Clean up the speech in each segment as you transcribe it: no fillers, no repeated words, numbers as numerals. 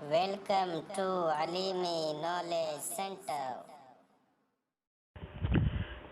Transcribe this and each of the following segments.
Welcome to Alimi Knowledge Center.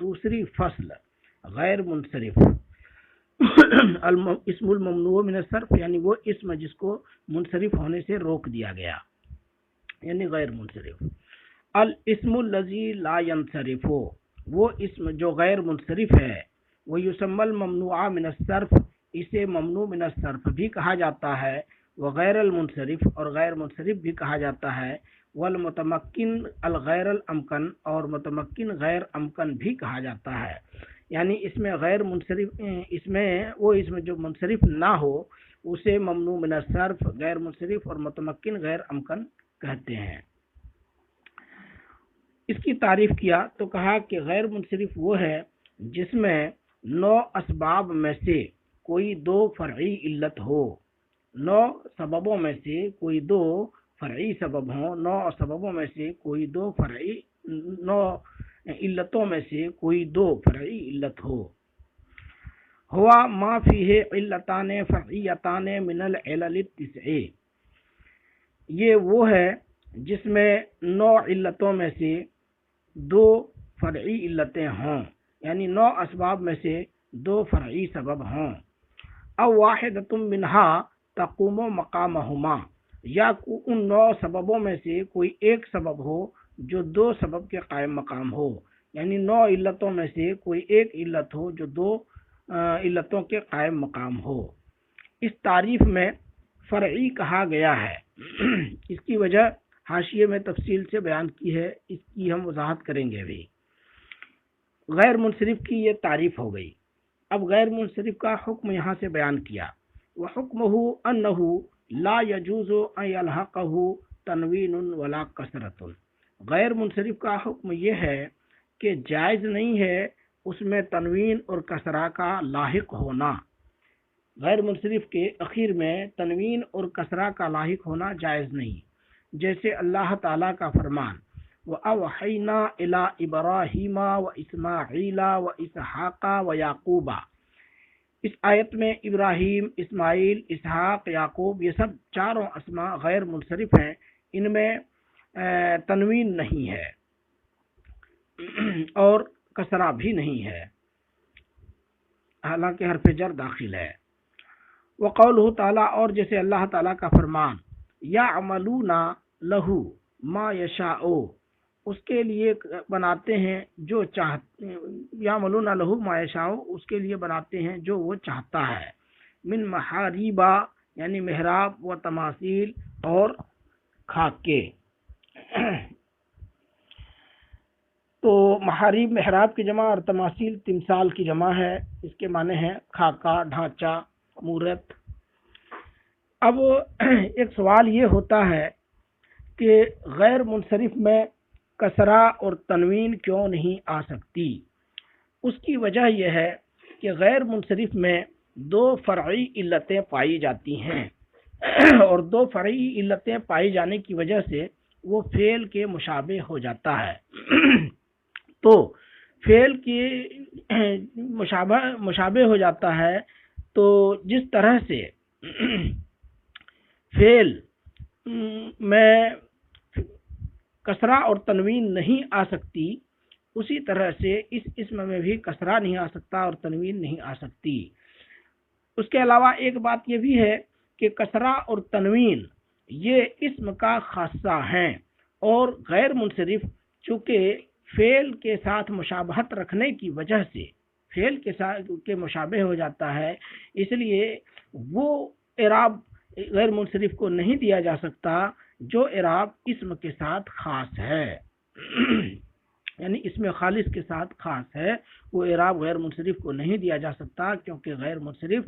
دوسری فصل غیر منصرف اسم الممنوع من الصرف یعنی وہ اسم جس کو منصرف ہونے سے روک دیا گیا یعنی غیر منصرف. الاسم الذی لا ينصرف وہ اسم جو غیر منصرف ہے. وہ یسمى الممنوع من الصرف اسے ممنوع من الصرف بھی کہا جاتا ہے. وغیر المنصرف اور غیر منصرف بھی کہا جاتا ہے. والمتمکن الغیر الامکن اور متمکن غیر امکن بھی کہا جاتا ہے. یعنی اس میں غیر منصرف اس میں وہ اسم جو منصرف نہ ہو اسے ممنوع من الصرف غیر منصرف اور متمکن غیر امکن کہتے ہیں. اس کی تعریف کیا تو کہا کہ غیر منصرف وہ ہے جس میں 9 اسباب میں سے کوئی 2 فرعی علت ہو. 9 سببوں میں سے کوئی 2 فرعی سبب ہوں. 9 سببوں میں سے کوئی 2 فرعی 9 علتوں میں سے کوئی 2 فرعی علت ہو. ہوا ما فیہ علتان فرعیتان من العلل التسع یہ وہ ہے جس میں 9 علتوں میں سے 2 فرعی علتیں ہوں یعنی 9 اسباب میں سے 2 فرعی سبب ہوں. او واحدۃ منہا تقوم مقامہما یا ان 9 سببوں میں سے کوئی ایک سبب ہو جو 2 سبب کے قائم مقام ہو. یعنی 9 علتوں میں سے کوئی ایک علت ہو جو 2 علتوں کے قائم مقام ہو. اس تعریف میں فرعی کہا گیا ہے. اس کی وجہ حاشیے میں تفصیل سے بیان کی ہے, اس کی ہم وضاحت کریں گے ابھی. غیر منصرف کی یہ تعریف ہو گئی. اب غیر منصرف کا حکم یہاں سے بیان کیا. وحکمہ انہ لا یجوز ان یلحقہ تنوین ولا کسرۃ. غیر منصرف کا حکم یہ ہے کہ جائز نہیں ہے اس میں تنوین اور کسرہ کا لاحق ہونا. غیر منصرف کے اخیر میں تنوین اور کسرہ کا لاحق ہونا جائز نہیں. جیسے اللہ تعالیٰ کا فرمان وَأَوْحَيْنَا إِلَىٰ إِبْرَاهِيمَ وَإِسْمَاعِيلَ وَإِسْحَاقَ وَيَعْقُوبَ. اس آیت میں ابراہیم، اسماعیل، اسحاق، یعقوب یہ سب چاروں اسماء غیر منصرف ہیں. ان میں تنوین نہیں ہے اور کسرہ بھی نہیں ہے حالانکہ حرف جر داخل ہے. وقولہ تعالیٰ اور جیسے اللہ تعالیٰ کا فرمان یعملون لہو ما یشاء اس کے لیے بناتے ہیں جو چاہتے یعملون لہو ما یشاء اس کے لیے بناتے ہیں جو وہ چاہتا ہے. من محاریبا یعنی محراب و تماثیل اور خاکے. تو محاریب محراب کی جمع اور تماثیل تمثال کی جمع ہے. اس کے معنی ہیں خاکہ، ڈھانچہ، مورت. اب ایک سوال یہ ہوتا ہے کہ غیر منصرف میں کسرہ اور تنوین کیوں نہیں آ سکتی؟ اس کی وجہ یہ ہے کہ غیر منصرف میں 2 فرعی علتیں پائی جاتی ہیں اور 2 فرعی علتیں پائی جانے کی وجہ سے وہ فعل کے مشابہ ہو جاتا ہے. تو فعل کے مشابہ ہو جاتا ہے تو جس طرح سے فعل میں کسرہ اور تنوین نہیں آ سکتی اسی طرح سے اس اسم میں بھی کسرہ نہیں آ سکتا اور تنوین نہیں آ سکتی. اس کے علاوہ ایک بات یہ بھی ہے کہ کسرہ اور تنوین یہ اسم کا خاصہ ہیں اور غیر منصرف چونکہ فعل کے ساتھ مشابہت رکھنے کی وجہ سے فعل کے ساتھ کے مشابہ ہو جاتا ہے اس لیے وہ اعراب غیر منصرف کو نہیں دیا جا سکتا جو اعراب اسم کے ساتھ خاص ہے. یعنی اسم خالص کے ساتھ خاص ہے وہ اعراب غیر منصرف کو نہیں دیا جا سکتا کیونکہ غیر منصرف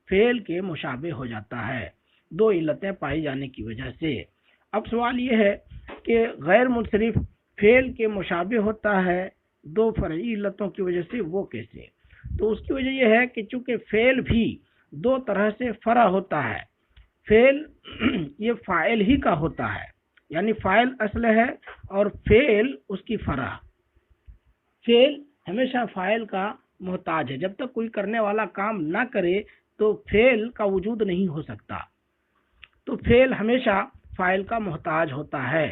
فعل کے مشابہ ہو جاتا ہے 2 علتیں پائی جانے کی وجہ سے. اب سوال یہ ہے کہ غیر منصرف فعل کے مشابہ ہوتا ہے 2 فرعی علتوں کی وجہ سے، وہ کیسے؟ تو اس کی وجہ یہ ہے کہ چونکہ فعل بھی 2 طرح سے فرع ہوتا ہے. فعل یہ فاعل ہی کا ہوتا ہے یعنی فاعل اصل ہے اور فعل اس کی فرع. فعل ہمیشہ فاعل کا محتاج ہے. جب تک کوئی کرنے والا کام نہ کرے تو فعل کا وجود نہیں ہو سکتا. تو فعل ہمیشہ فاعل کا محتاج ہوتا ہے.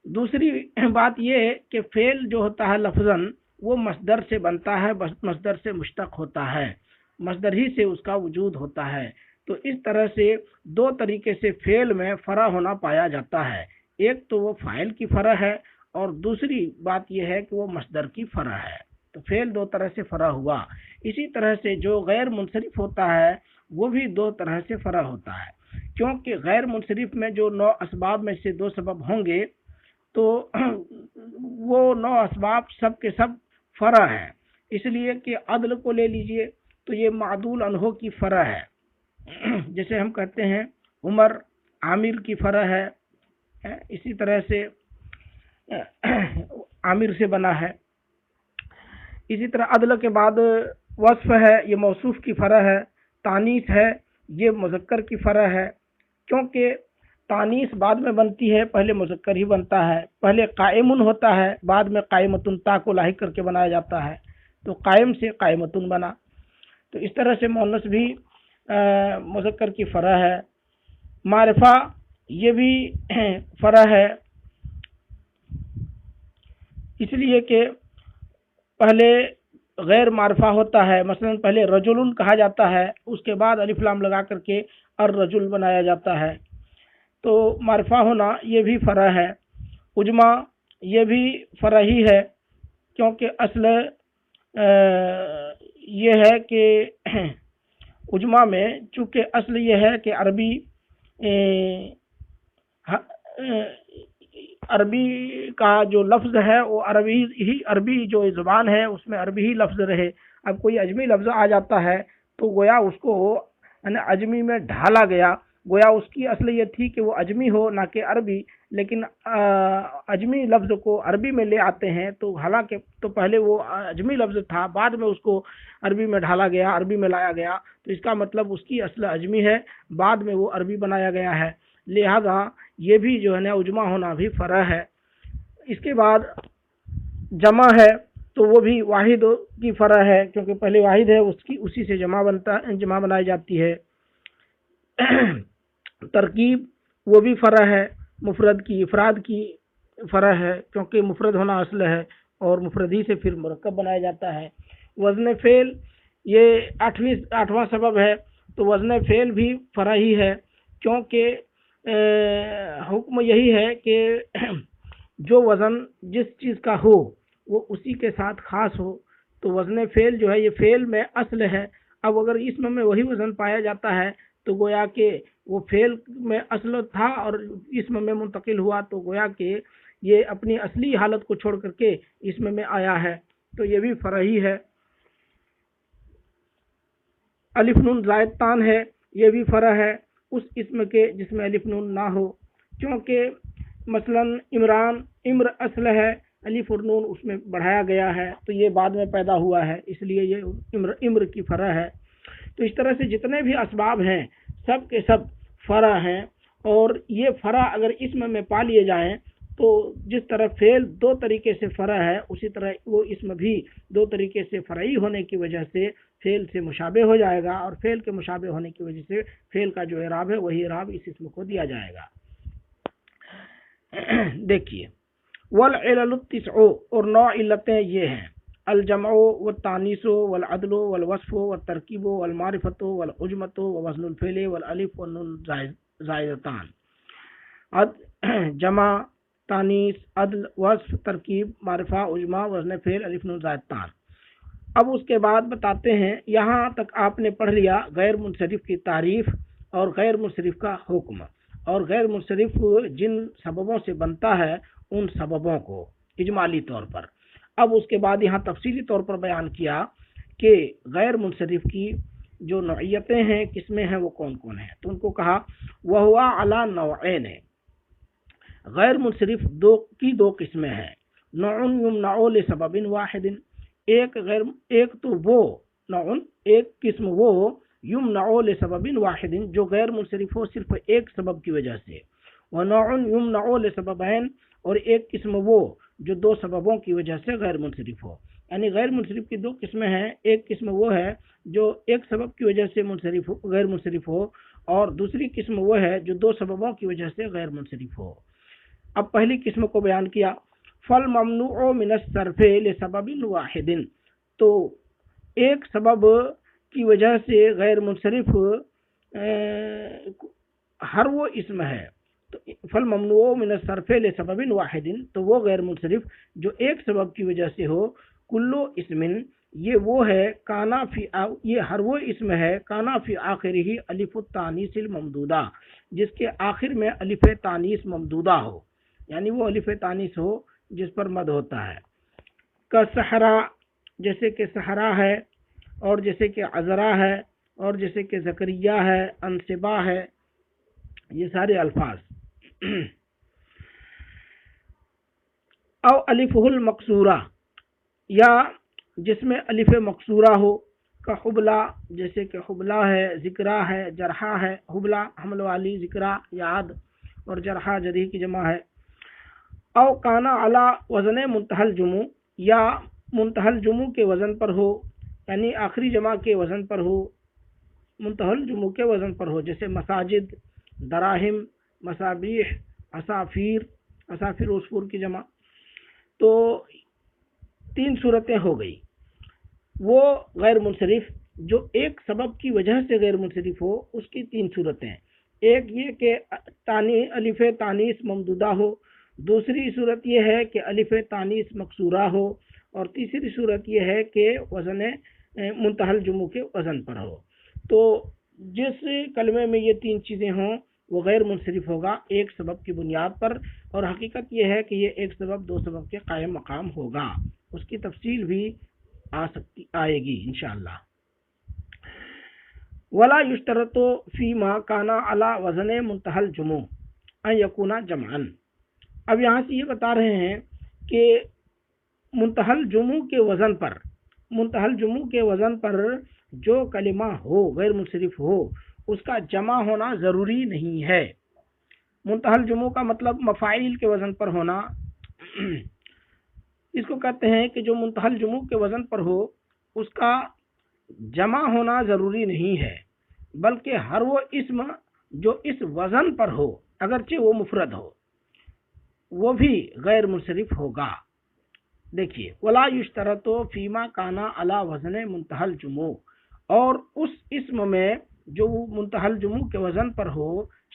دوسری بات یہ ہے کہ فعل جو ہوتا ہے لفظاً وہ مصدر سے بنتا ہے، مصدر سے مشتق ہوتا ہے، مصدر ہی سے اس کا وجود ہوتا ہے۔ تو اس طرح سے دو طریقے سے فعل میں فرع ہونا پایا جاتا ہے، ایک تو وہ فاعل کی فرع ہے اور دوسری بات یہ ہے کہ وہ مصدر کی فرع ہے۔ تو فعل دو طرح سے فرع ہوا۔ اسی طرح سے جو غیر منصرف ہوتا ہے وہ بھی دو طرح سے فرع ہوتا ہے، کیونکہ غیر منصرف میں جو 9 اسباب میں سے 2 سبب ہوں گے تو وہ 9 اسباب سب کے سب فرع ہیں۔ اس لیے کہ عدل کو لے لیجئے تو یہ معدول عنہ کی فرع ہے، جیسے ہم کہتے ہیں عمر عامر کی فرع ہے، اسی طرح سے عامر سے بنا ہے۔ اسی طرح عدل کے بعد وصف ہے، یہ موصوف کی فرع ہے۔ تانیث ہے، یہ مذکر کی فرع ہے، کیونکہ تانیث بعد میں بنتی ہے، پہلے مذکر ہی بنتا ہے۔ پہلے قائمن ہوتا ہے، بعد میں قائمتن تا کو لاحق کر کے بنایا جاتا ہے، تو قائم سے قائمتن بنا۔ تو اس طرح سے مؤنث بھی مذکر کی فرع ہے۔ معرفہ یہ بھی فرع ہے، اس لیے کہ پہلے غیر معرفہ ہوتا ہے، مثلا پہلے رجل کہا جاتا ہے، اس کے بعد الف لام لگا کر کے الرجل بنایا جاتا ہے، تو معرفہ ہونا یہ بھی فرع ہے۔ عجمہ یہ بھی فرع ہی ہے، کیونکہ اصل یہ ہے کہ عجمہ میں چونکہ اصل یہ ہے کہ عربی کا جو لفظ ہے وہ عربی جو زبان ہے اس میں عربی ہی لفظ رہے۔ اب کوئی اجمی لفظ آ جاتا ہے تو گویا اس کو اجمی میں ڈھالا گیا، گویا اس کی اصل یہ تھی کہ وہ اجمی ہو نہ کہ عربی، لیکن اجمی لفظ کو عربی میں لے آتے ہیں، تو حالانکہ تو پہلے وہ اجمی لفظ تھا، بعد میں اس کو عربی میں ڈھالا گیا، عربی میں لایا گیا، تو اس کا مطلب اس کی اصل اجمی ہے، بعد میں وہ عربی بنایا گیا ہے، لہذا یہ بھی جو ہے نا عجمہ ہونا بھی فرع ہے۔ اس کے بعد جمع ہے تو وہ بھی واحد کی فرع ہے، کیونکہ پہلے واحد ہے، اسی سے جمع بنائی جاتی ہے۔ ترکیب وہ بھی فرع ہے، مفرد کی افراد کی فرع ہے، کیونکہ مفرد ہونا اصل ہے اور مفرد ہی سے پھر مرکب بنایا جاتا ہے۔ وزن فعل یہ 8واں سبب ہے، تو وزن فعل بھی فرع ہی ہے، کیونکہ حکم یہی ہے کہ جو وزن جس چیز کا ہو وہ اسی کے ساتھ خاص ہو، تو وزن فعل جو ہے یہ فعل میں اصل ہے۔ اب اگر اسم میں وہی وزن پایا جاتا ہے تو گویا کہ وہ فعل میں اصل تھا اور اسم میں منتقل ہوا، تو گویا کہ یہ اپنی اصلی حالت کو چھوڑ کر کے اسم میں آیا ہے، تو یہ بھی فرع ہی ہے۔ الف نون زائد تان ہے، یہ بھی فرع ہے اس اسم کے جس میں الف نون نہ ہو، کیونکہ مثلا عمران امر اصل ہے، الف اور نون اس میں بڑھایا گیا ہے، تو یہ بعد میں پیدا ہوا ہے، اس لیے یہ امر کی فرع ہے۔ تو اس طرح سے جتنے بھی اسباب ہیں سب کے سب فرع ہیں، اور یہ فرع اگر اسم میں پا لیے جائیں تو جس طرح فعل دو طریقے سے فرع ہے، اسی طرح وہ اسم بھی دو طریقے سے فرعی ہونے کی وجہ سے فعل سے مشابہ ہو جائے گا، اور فعل کے مشابہ ہونے کی وجہ سے فعل کا جو اعراب ہے وہی اعراب اس اسم کو دیا جائے گا۔ دیکھیے والعلل التسع، اور 9 علتیں یہ ہیں: الجمع والتانیث والعدل والوصف والترکیب والمعرفۃ والعجمۃ ووزن الفعل والالف والنون زائدتان۔ جمع، تانیث، عدل، وصف، ترکیب، معرفہ، عجمہ، وزن فعل، الف نون زائدتان۔ اب اس کے بعد بتاتے ہیں، یہاں تک آپ نے پڑھ لیا غیر منصرف کی تعریف اور غیر منصرف کا حکم، اور غیر منصرف جن سببوں سے بنتا ہے ان سببوں کو اجمالی طور پر۔ اب اس کے بعد یہاں تفصیلی طور پر بیان کیا کہ غیر منصرف کی جو نوعیتیں ہیں، قسمیں ہیں، وہ کون کون ہیں، تو ان کو کہا وَهُوَ عَلَى نَوْعَيْنِ، غیر منصرف دو قسمیں ہیں۔ نوع یمنع لسبب واحد، ایک تو وہ نوع، ایک قسم وہ یمنع لسبب واحد جو غیر منصرف ہو صرف ایک سبب کی وجہ سے، ونوع یمنع لسببین، اور ایک قسم وہ جو 2 سببوں کی وجہ سے غیر منصرف ہو۔ یعنی غیر منصرف کی 2 قسمیں ہیں، ایک قسم وہ ہے جو ایک سبب کی وجہ سے غیر منصرف ہو، اور دوسری قسم وہ ہے جو 2 سببوں کی وجہ سے غیر منصرف ہو۔ اب پہلی قسم کو بیان کیا، فالممنوع من الصرف لسبب واحد، تو ایک سبب کی وجہ سے غیر منصرف ہر وہ اسم ہے، تو فالممنوع من الصرف لسبب واحد، تو وہ غیر منصرف جو ایک سبب کی وجہ سے ہو، کلو اسم، یہ وہ ہے کانا فی یہ ہر وہ اسم ہے کانا فی آخرہ الف التانیث الممدودہ، جس کے آخر میں الف تانیث ممدودہ ہو، یعنی وہ الف تانیث ہو جس پر مد ہوتا ہے، کا صحرا، جیسے کہ صحرا ہے، اور جیسے کہ عذرا ہے، اور جیسے کہ زکریہ ہے، انصبا ہے، یہ سارے الفاظ۔ او الف المقصورہ، یا جس میں الف مقصورہ ہو، کا حبلہ، جیسے کہ حبلہ ہے، ذکرہ ہے، جرحہ ہے، حبلہ حمل والی، ذکرہ یاد، اور جرحہ جرح کی جمع ہے۔ او کانا علی وزن منتہی الجموع، یا منتہی الجموع کے وزن پر ہو، یعنی آخری جمع کے وزن پر ہو، منتہی الجموع کے وزن پر ہو، جیسے مساجد، دراہم، مصابیح، عصافیر، عصافیر عصفور کی جمع۔ تو 3 صورتیں ہو گئی، وہ غیر منصرف جو ایک سبب کی وجہ سے غیر منصرف ہو، اس کی 3 صورتیں، ایک یہ کہ الف تانیث ممدودہ ہو، دوسری صورت یہ ہے کہ الف تانیث مقصورہ ہو، اور تیسری صورت یہ ہے کہ وزن منتہی الجموع کے وزن پر ہو۔ تو جس کلمے میں یہ 3 چیزیں ہوں وہ غیر منصرف ہوگا ایک سبب کی بنیاد پر، اور حقیقت یہ ہے کہ یہ ایک سبب 2 سبب کے قائم مقام ہوگا، اس کی تفصیل بھی آئے گی انشاءاللہ۔ ولا یشترط فیما کانا علی وزن منتہی الجموع ان یکون جمعا، اب یہاں سے یہ بتا رہے ہیں کہ منتہی الجموع کے وزن پر، منتہی الجموع کے وزن پر جو کلمہ ہو غیر منصرف ہو، اس کا جمع ہونا ضروری نہیں ہے۔ منتہی الجموع کا مطلب مفاعیل کے وزن پر ہونا، اس کو کہتے ہیں کہ جو منتہی الجموع کے وزن پر ہو اس کا جمع ہونا ضروری نہیں ہے، بلکہ ہر وہ اسم جو اس وزن پر ہو اگرچہ وہ مفرد ہو وہ بھی غیر منصرف ہوگا۔ دیکھیے، ولا یشترط فیما کانا علی وزن منتہی الجموع، اور اس اسم میں جو منتہی الجموع کے وزن پر ہو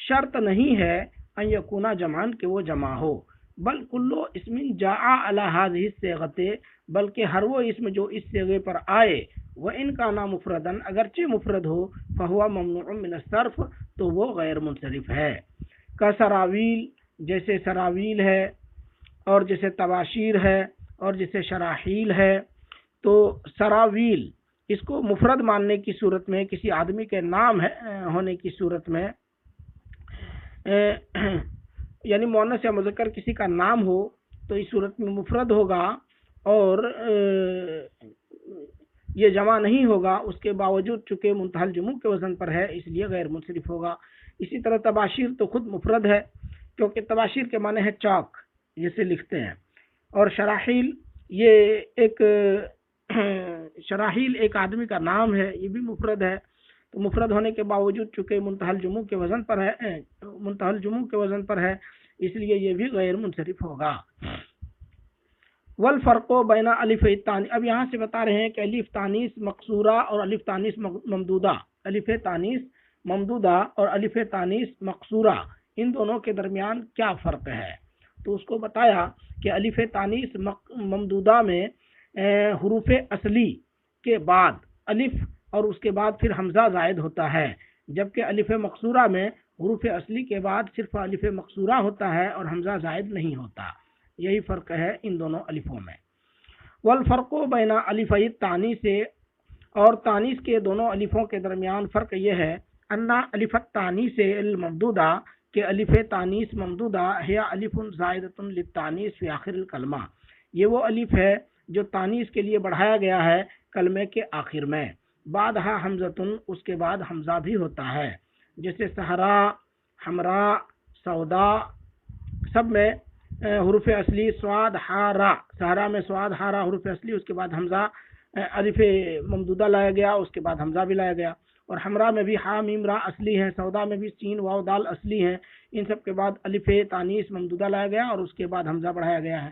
شرط نہیں ہے ان یکونا جمعن کہ وہ جمع ہو، بل کلو اسم جاء علی هذه الصیغہ، بلکہ ہر وہ اسم جو اس صیغے پر آئے، وان کانا مفردن اگرچہ مفرد ہو، فہو ممنوع من الصرف، تو وہ غیر منصرف ہے۔ کا سراویل، جیسے سراویل ہے، اور جیسے تباشیر ہے، اور جیسے شراحیل ہے۔ تو سراویل اس کو مفرد ماننے کی صورت میں، کسی آدمی کے نام ہونے کی صورت میں، یعنی مؤنث یا مذکر کسی کا نام ہو تو اس صورت میں مفرد ہوگا اور یہ جمع نہیں ہوگا، اس کے باوجود چونکہ منتہی الجموع کے وزن پر ہے اس لیے غیر منصرف ہوگا۔ اسی طرح تباشیر تو خود مفرد ہے کیونکہ تباشیر کے معنی ہے چاک، جسے لکھتے ہیں، اور شراحیل یہ شراحیل ایک آدمی کا نام ہے، یہ بھی مفرد ہے۔ تو مفرد ہونے کے باوجود چونکہ منتہی الجموع کے وزن پر ہے، منتہی الجموع کے وزن پر ہے، اس لیے یہ بھی غیر منصرف ہوگا۔ والفرق بین الف التانیث، اب یہاں سے بتا رہے ہیں کہ الف تانیث مقصورہ اور الف تانیث ممدودہ، الف تانیث ممدودہ اور الف تانیث مقصورہ، ان دونوں کے درمیان کیا فرق ہے۔ تو اس کو بتایا کہ الف تانیث ممدودہ میں حروف اصلی کے بعد الف اور اس کے بعد پھر حمزہ زائد ہوتا ہے، جبکہ الف مقصورہ میں حروف اصلی کے بعد صرف الف مقصورہ ہوتا ہے اور حمزہ زائد نہیں ہوتا۔ یہی فرق ہے ان دونوں الفوں میں۔ والفرق بین الفی التانیث، اور تانیث کے دونوں الفوں کے درمیان فرق یہ ہے، ان الف التانیث الممدودہ، کہ الف تانیث ممدودہ ہے الف زائدۃ للتانیث فی آخر الکلمہ، یہ وہ الف ہے جو تانیث کے لیے بڑھایا گیا ہے کلمے کے آخر میں، بعدہا حمزۃ، اس کے بعد حمزہ بھی ہوتا ہے، جیسے صحرا، حمراء، سودا، سب میں حروف اصلی سواد ہارا، صحرا میں سواد ہارا حروف اصلی، اس کے بعد حمزہ الف ممدودہ لایا گیا، اس کے بعد حمزہ بھی لایا گیا، اور حمراء میں بھی ہا میم را اصلی ہیں، سودا میں بھی سین واو دال اصلی ہیں، ان سب کے بعد الف تانیث ممدودہ لایا گیا اور اس کے بعد حمزہ بڑھایا گیا ہے۔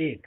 1,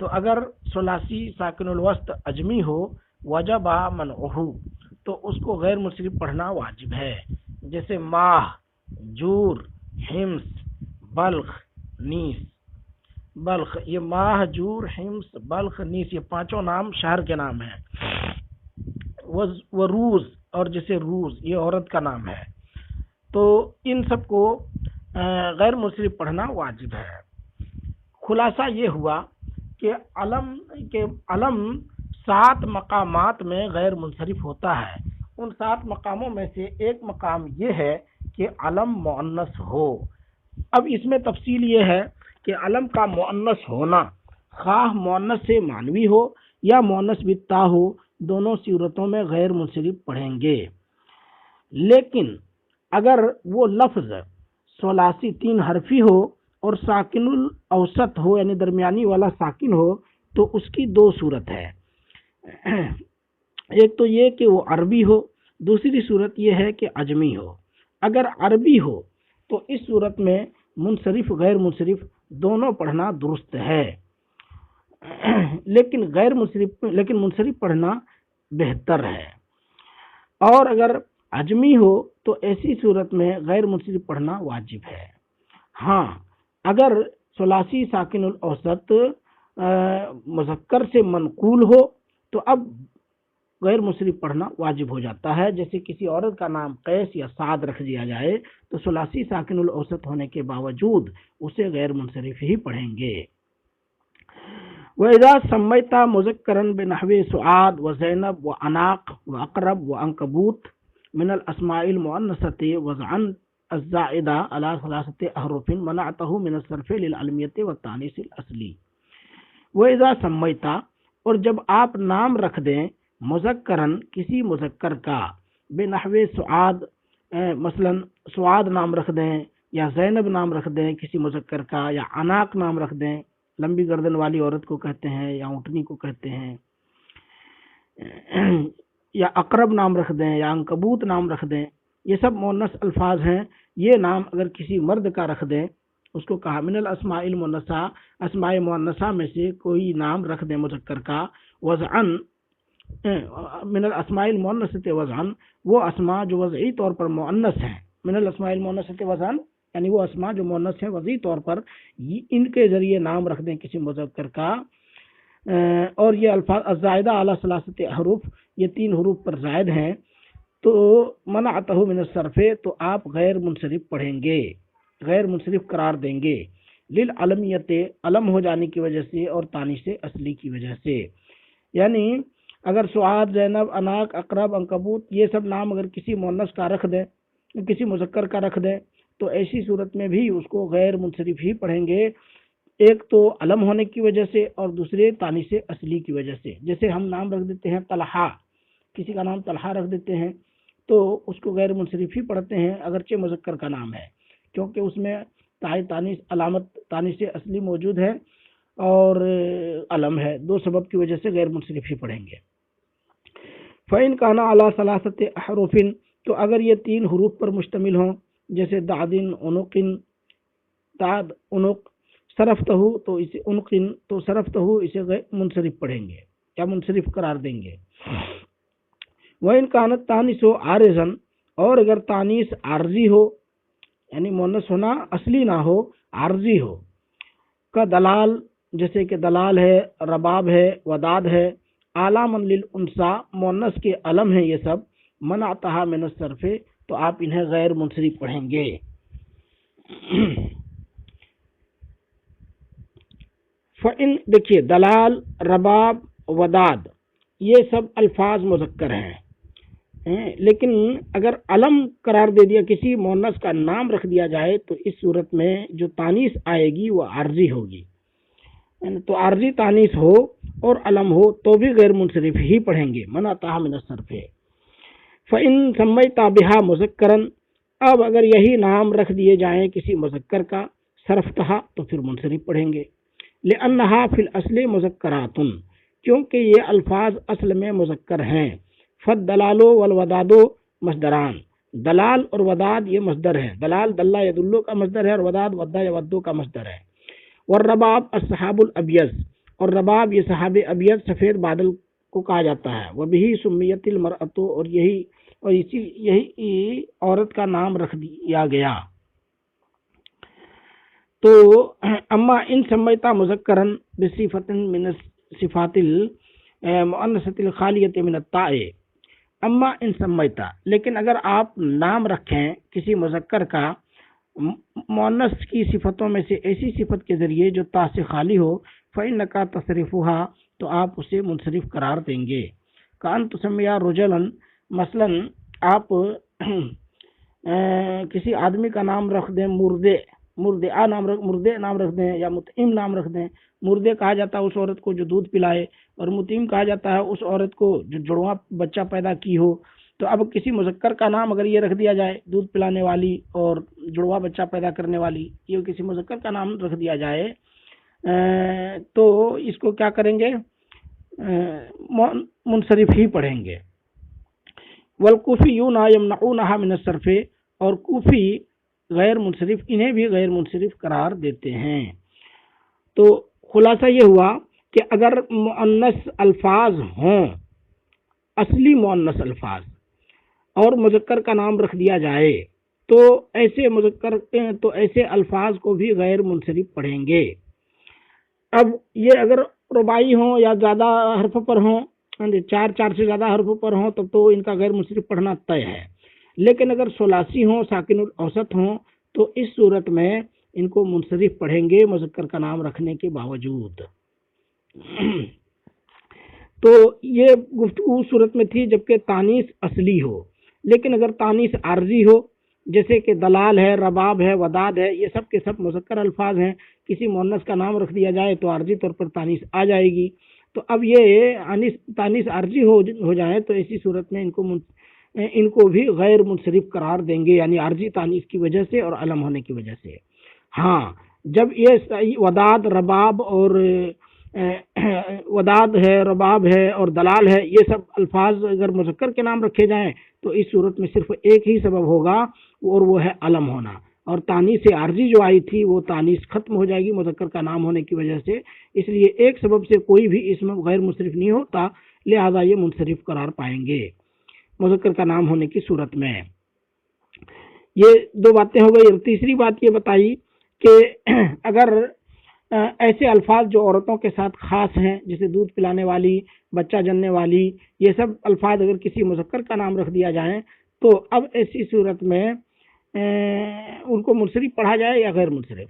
تو اگر ثلاثی ساکن الوسط اجمی ہو وجب منعہ تو اس کو غیر منصرف پڑھنا واجب ہے، جیسے ماہ، جور، حمص، بلخ، نیس۔ بلخ، یہ ماہ، جور، حمص، بلخ، نیس، یہ پانچوں نام شہر کے نام ہیں۔ وروز، اور جیسے روز، یہ عورت کا نام ہے۔ تو ان سب کو غیر منصرف پڑھنا واجب ہے۔ خلاصہ یہ ہوا کہ علم 7 مقامات میں غیر منصرف ہوتا ہے۔ ان 7 مقاموں میں سے ایک مقام یہ ہے کہ علم مؤنث ہو۔ اب اس میں تفصیل یہ ہے کہ علم کا مؤنث ہونا، خواہ مؤنث سے معنوی ہو یا مؤنث بالتا ہو، دونوں صورتوں میں غیر منصرف پڑھیں گے۔ لیکن اگر وہ لفظ ثلاثی 3 حرفی ہو اور ساکن الاوسط ہو، یعنی درمیانی والا ساکن ہو، تو اس کی 2 صورت ہے۔ ایک تو یہ کہ وہ عربی ہو، دوسری صورت یہ ہے کہ عجمی ہو۔ اگر عربی ہو تو اس صورت میں منصرف غیر منصرف دونوں پڑھنا درست ہے، لیکن منصرف پڑھنا بہتر ہے۔ اور اگر عجمی ہو تو ایسی صورت میں غیر منصرف پڑھنا واجب ہے۔ ہاں، اگر ثلاثی ساکن الاوسط مذکر سے منقول ہو تو اب غیر منصرف پڑھنا واجب ہو جاتا ہے۔ جیسے کسی عورت کا نام قیس یا سعد رکھ دیا جائے تو ثلاثی ساکن الاوسط ہونے کے باوجود اسے غیر منصرف ہی پڑھیں گے۔ وَإِذَا سَمَّيْتَ مُذَكَّرًا بِنَحْوِ سُعَاد وَزَيْنَب وَأَنَاق وَأَقْرَب وَأَنْكَبُوت من الأسماء المؤنثة وضعا الزائدة على 3 أحرف منعته من الصرف للعلمية والتانيث الأصلي۔ وَإِذَا سَمَّيْتَ، اور جب آپ نام رکھ دیں مذکرن کسی مذکر کا، بنحو سعاد، مثلا سعاد نام رکھ دیں، یا زینب نام رکھ دیں کسی مذکر کا، یا عناق نام رکھ دیں، لمبی گردن والی عورت کو کہتے ہیں یا اونٹنی کو کہتے ہیں، یا اقرب نام رکھ دیں یا عنکبوت نام رکھ دیں، یہ سب مؤنث الفاظ ہیں۔ یہ نام اگر کسی مرد کا رکھ دیں، اس کو کہا من الاسماء المؤنثہ، اسماء مؤنثہ میں سے کوئی نام رکھ دیں مذکر کا، وضعن من الاسماء المؤنثة وضعن، وہ اسماء جو وضعی طور پر مؤنث ہیں، من الاسماء المؤنثة وضعن یعنی وہ اسماء جو مؤنث ہیں وضعی طور پر، ان کے ذریعے نام رکھ دیں کسی مذکر کا، اور یہ الفاظ الزائدہ علی 3 احرف، یہ 3 حروف پر زائد ہیں، تو منعتہ من الصرف، تو آپ غیر منصرف پڑھیں گے، غیر منصرف قرار دیں گے، للعلمیت، علم ہو جانے کی وجہ سے، اور تانیث اصلی کی وجہ سے۔ یعنی اگر سعاد، زینب، اناق، اقرب، عنکبوت، یہ سب نام اگر کسی مؤنث کا رکھ دیں، کسی مذکر کا رکھ دیں، تو ایسی صورت میں بھی اس کو غیر منصرف ہی پڑھیں گے، ایک تو علم ہونے کی وجہ سے اور دوسرے تانیث اصلی کی وجہ سے۔ جیسے ہم نام رکھ دیتے ہیں طلحہ، کسی کا نام طلحہ رکھ دیتے ہیں تو اس کو غیر منصرف ہی پڑھتے ہیں اگرچہ مذکر کا نام ہے، کیونکہ اس میں تانیث، علامت تانیث اصلی موجود ہے اور علم ہے، 2 سبب کی وجہ سے غیر منصرف ہی پڑھیں گے۔ فَإِنْ كَانَ عَلَى 3 أحرف، تو اگر یہ 3 حروف پر مشتمل ہوں، جیسے دعدن، عنقن، دعد، عنق، صرفتہ، تو اسے عنقن، تو صرفتہ اسے غیر منصرف پڑھیں گے یا منصرف قرار دیں گے۔ وَإِنْ كَانَتْ تَانِثُ عَارِضًا، اور اگر تانیث عارضی ہو، یعنی مؤنث ہونا اصلی نہ ہو، عارضی ہو، کا دلال، جیسے کہ دلال ہے، رباب ہے، وداد ہے، عالمًا للانثى، مؤنث کے علم ہیں یہ سب، منعتها من الصرف، تو آپ انہیں غیر منصرف پڑھیں گے۔ فَإِن، دیکھیے دلال، رباب، وداد یہ سب الفاظ مذکر ہیں، لیکن اگر علم قرار دے دیا، کسی مؤنث کا نام رکھ دیا جائے، تو اس صورت میں جو تانیث آئے گی وہ عارضی ہوگی، تو عارضی تانیث ہو اور علم ہو تو بھی غیر منصرف ہی پڑھیں گے، منعتها من الصرف۔ فَإِن سَمَّيْتَ بِهَا مُذَكَّرًا، اب اگر یہی نام رکھ دیے جائیں کسی مذکر کا، صرفتها، تو پھر منصرف پڑھیں گے، لِأَنَّهَا فِي الْأَصْلِ مُذَكَّرَاتٌ، کیونکہ یہ الفاظ اصل میں مذکر ہیں۔ فَالدَّلَالُ وَالْوَدَادُ مصدران، دلال اور وداد یہ مصدر ہے، دلال دلہ یدلو کا مصدر ہے، اور وداد ودہ یودو کا مصدر ہے۔ والرباب السحاب الابیض، اور رباب یہ سحاب ابیض سفید بادل کو کہا جاتا ہے. وبہی سمیت المرأۃ اور یہی عورت کا نام رکھ دیا گیا. تو اما ان سمیتا مذکرن بصفت من صفات المؤنثۃ الخالیۃ من التاء. اما ان سمیتا، لیکن اگر آپ نام رکھیں کسی مذکر کا مؤنث کی صفتوں میں سے ایسی صفت کے ذریعے جو تا سے خالی ہو، فإنک تصرفها، تو آپ اسے منصرف قرار دیں گے. کان تسمیہ رجلا، مثلا آپ کسی آدمی کا نام رکھ دیں مردے نام رکھ دیں، یا مطعم نام رکھ دیں. مردے کہا جاتا ہے اس عورت کو جو دودھ پلائے، اور مطعم کہا جاتا ہے اس عورت کو جو جڑواں بچہ پیدا کی ہو. تو اب کسی مذکر کا نام اگر یہ رکھ دیا جائے، دودھ پلانے والی اور جڑواں بچہ پیدا کرنے والی، یہ کسی مذکر کا نام رکھ دیا جائے تو اس کو کیا کریں گے؟ منصرف ہی پڑھیں گے. والکوفیون یمنعونها من الصرف، اور کوفی غیر منصرف، انہیں بھی غیر منصرف قرار دیتے ہیں. تو خلاصہ یہ ہوا کہ اگر مؤنث الفاظ ہوں، اصلی مؤنث الفاظ، اور مذکر کا نام رکھ دیا جائے تو ایسے الفاظ کو بھی غیر منصرف پڑھیں گے. اب یہ اگر رباعی ہوں یا زیادہ حرفوں پر ہوں، چار سے زیادہ حرفوں پر ہوں، تب تو ان کا غیر منصرف پڑھنا طے ہے. لیکن اگر ثلاثی ہوں، ساکن الاوسط ہوں، تو اس صورت میں ان کو منصرف پڑھیں گے مذکر کا نام رکھنے کے باوجود. تو یہ گفتگو صورت میں تھی جبکہ تانیث اصلی ہو. لیکن اگر تانیث عارضی ہو، جیسے کہ دلال ہے، رباب ہے، وداد ہے، یہ سب کے سب مذکر الفاظ ہیں، کسی مؤنث کا نام رکھ دیا جائے تو عارضی طور پر تانیث آ جائے گی. تو اب یہ تانیث عارضی ہو جائے تو ایسی صورت میں ان کو بھی غیر منصرف قرار دیں گے، یعنی عارضی تانیث کی وجہ سے اور علم ہونے کی وجہ سے. ہاں، جب یہ وداد ہے، رباب ہے اور دلال ہے، یہ سب الفاظ اگر مذکر کے نام رکھے جائیں تو اس صورت میں صرف ایک ہی سبب ہوگا، اور وہ ہے علم ہونا. اور تانیث عارضی جو آئی تھی وہ تانیث ختم ہو جائے گی مذکر کا نام ہونے کی وجہ سے. اس لیے ایک سبب سے کوئی بھی اسم غیر منصرف نہیں ہوتا، لہذا یہ منصرف قرار پائیں گے مذکر کا نام ہونے کی صورت میں. یہ دو باتیں ہو گئی. تیسری بات یہ بتائی کہ اگر ایسے الفاظ جو عورتوں کے ساتھ خاص ہیں، جیسے دودھ پلانے والی، بچہ جننے والی، یہ سب الفاظ اگر کسی مذکر کا نام رکھ دیا جائیں تو اب ایسی صورت میں ان کو منصرف پڑھا جائے یا غیر منصرف.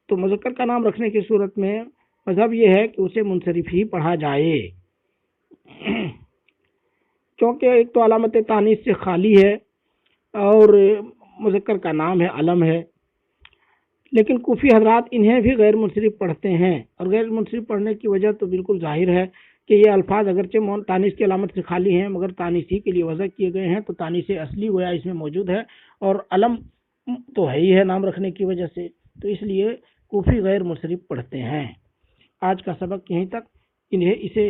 تو مذکر کا نام رکھنے کی صورت میں مذہب یہ ہے کہ اسے منصرف ہی پڑھا جائے، کیونکہ ایک تو علامت تانیث سے خالی ہے اور مذکر کا نام ہے، علم ہے. لیکن کوفی حضرات انہیں بھی غیر منصرف پڑھتے ہیں، اور غیر منصرف پڑھنے کی وجہ تو بالکل ظاہر ہے کہ یہ الفاظ اگرچہ تانیث کی علامت سے خالی ہیں مگر تانیث ہی کے لیے وضع کیے گئے ہیں، تو تانیث اصلی گویا اس میں موجود ہے اور علم تو ہے ہی ہے نام رکھنے کی وجہ سے. تو اس لیے کوفی غیر منصرف پڑھتے ہیں. آج کا سبق یہیں تک. اسے